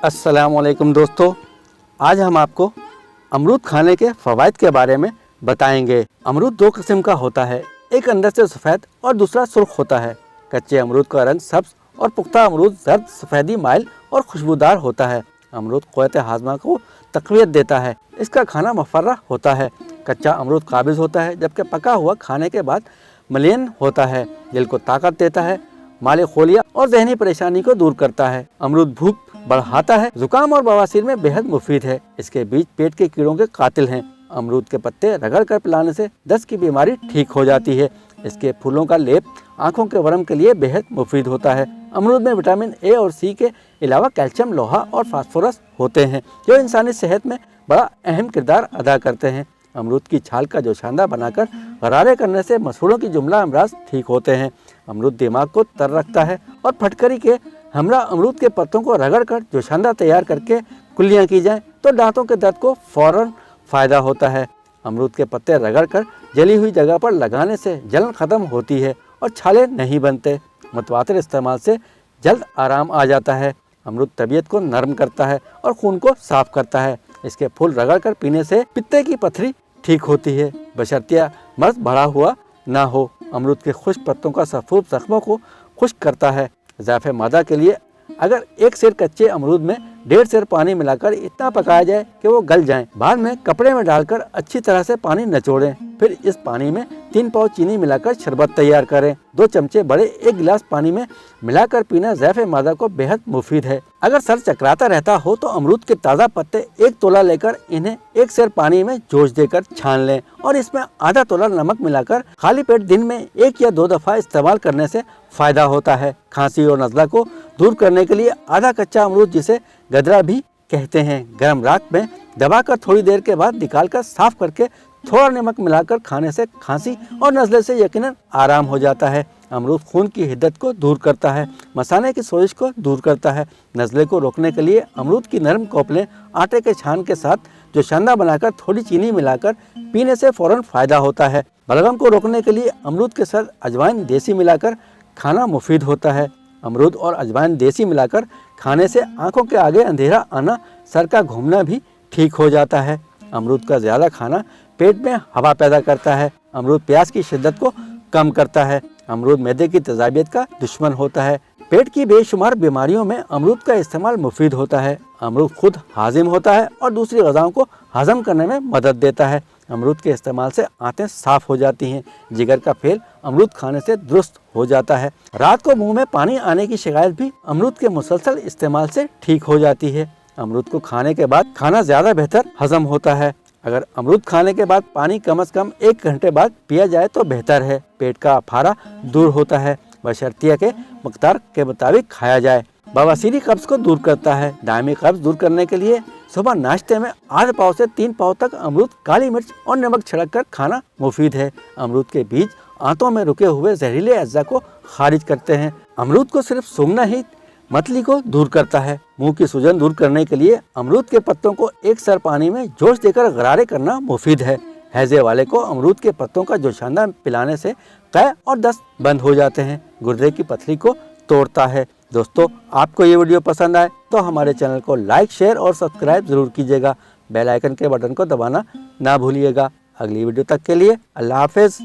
अस्सलामुअलैकुम दोस्तों, आज हम आपको अमरूद खाने के फ़वाइद के बारे में बताएंगे। अमरूद दो किस्म का होता है, एक अंदर से सफ़ेद और दूसरा सुर्ख होता है। कच्चे अमरूद का रंग सब्ज़ और पुख्ता अमरूद जर्द सफ़ेदी माइल और खुशबूदार होता है। अमरूद क़ुव्वत हाज़मा को तक़वियत देता है। इसका खाना मुफ़र्रह होता है। कच्चा अमरूद काबिज़ होता है, जबकि पका हुआ खाने के बाद मलियन होता है। दिल को ताकत देता है, माले खोलिया और जहनी परेशानी को दूर करता है। अमरूद भूख बढ़ाता है, जुकाम और बवासीर में बेहद मुफीद है। इसके बीज पेट के कीड़ों के कातिल हैं। अमरूद के पत्ते रगड़ कर पिलाने से दस्त की बीमारी ठीक हो जाती है। इसके फूलों का लेप आँखों के वर्म के लिए बेहद मुफीद होता है। अमरूद में विटामिन ए और सी के अलावा कैल्शियम, लोहा और फास्फोरस होते हैं, जो इंसानी सेहत में बड़ा अहम किरदार अदा करते हैं। अमरूद की छाल का जोशांदा बनाकर गरारे करने से मसूड़ों की जुमला अमराज ठीक होते हैं। अमरूद दिमाग को तर रखता है और फटकरी के हमरा अमरूद के पत्तों को रगड़कर जोशांदा तैयार करके कुल्लियाँ की जाएं तो दांतों के दर्द को फौरन फ़ायदा होता है। अमरूद के पत्ते रगड़कर जली हुई जगह पर लगाने से जलन ख़त्म होती है और छाले नहीं बनते। मुतवातिर इस्तेमाल से जल्द आराम आ जाता है। अमरूद तबीयत को नरम करता है और खून को साफ़ करता है। इसके फूल रगड़कर पीने से पित्ते की पथरी ठीक होती है, बशर्तिया मर्ज बढ़ा हुआ ना हो। अमरूद के खुश्क पत्तों का सफ़ूब जख्मों को खुश्क करता है। ज़ाफ़े मादा के लिए अगर एक सेर कच्चे अमरूद में 1.5 सेर पानी मिलाकर इतना पकाया जाए कि वो गल जाएं। बाद में कपड़े में डालकर अच्छी तरह से पानी निचोड़ें। फिर इस पानी में 3 पाव चीनी मिलाकर शरबत तैयार करें। 2 चमचे बड़े 1 गिलास पानी में मिलाकर पीना ज़ाफ़े मादा को बेहद मुफीद है। अगर सर चकराता रहता हो तो अमरूद के ताज़ा पत्ते 1 तोला लेकर इन्हें 1 सेर पानी में जोश देकर छान लें और इसमें आधा तोला नमक मिलाकर खाली पेट दिन में 1 या 2 दफ़ा इस्तेमाल करने से फ़ायदा होता है। खांसी और नज़ला को दूर करने के लिए आधा कच्चा अमरूद, जिसे गदरा भी कहते हैं, गर्म राख में दबाकर थोड़ी देर के बाद निकालकर साफ करके थोड़ा नमक मिलाकर खाने से खांसी और नज़ले से यकीनन आराम हो जाता है। अमरूद खून की हिद्दत को दूर करता है, मसाने की सोजिश को दूर करता है। नज़ले को रोकने के लिए अमरूद की नरम कोपलें आटे के छान के साथ जोशांदा बनाकर थोड़ी चीनी मिलाकर पीने से फ़ौरन फ़ायदा होता है। बलगम को रोकने के लिए अमरूद के साथ अजवाइन देसी मिलाकर खाना मुफीद होता है। अमरूद और अजवाइन देसी मिलाकर खाने से आँखों के आगे अंधेरा आना, सर का घूमना भी ठीक हो जाता है। अमरूद का ज़्यादा खाना पेट में हवा पैदा करता है। अमरूद प्यास की शिद्दत को कम करता है। अमरूद मैदे की तेज़ाबियत का दुश्मन होता है। पेट की बेशुमार बीमारियों में अमरूद का इस्तेमाल मुफीद होता है। अमरूद खुद हाजिम होता है और दूसरी ग़िज़ाओं को हज़म करने में मदद देता है। अमरूद के इस्तेमाल से आंतें साफ़ हो जाती हैं। जिगर का फेल अमरूद खाने से दुरुस्त हो जाता है। रात को मुंह में पानी आने की शिकायत भी अमरूद के मुसलसल इस्तेमाल से ठीक हो जाती है। अमरूद को खाने के बाद खाना ज़्यादा बेहतर हज़म होता है। अगर अमरूद खाने के बाद पानी कम से कम 1 घंटे बाद पिया जाए तो बेहतर है। पेट का अफारा दूर होता है, बशर्तिया के मकदार के मुताबिक खाया जाए। बवासीरी कब्ज़ को दूर करता है। दायमी कब्ज़ दूर करने के लिए सुबह नाश्ते में आधे पाव से 3 पाव तक अमरूद, काली मिर्च और नमक छिड़क कर खाना मुफीद है। अमरूद के बीज आंतों में रुके हुए जहरीले अज्जा को खारिज करते हैं। अमरूद को सिर्फ सूंघना ही मतली को दूर करता है। मुंह की सूजन दूर करने के लिए अमरूद के पत्तों को 1 सेर पानी में जोश देकर गरारे करना मुफीद है। हैजे वाले को अमरूद के पत्तों का जोशांदा पिलाने से कै और दस्त बंद हो जाते हैं। गुर्दे की पथरी को तोड़ता है। दोस्तों, आपको ये वीडियो पसंद आए तो हमारे चैनल को लाइक, शेयर और सब्सक्राइब ज़रूर कीजिएगा। बेल आइकन के बटन को दबाना ना भूलिएगा। अगली वीडियो तक के लिए अल्लाह हाफ़िज़।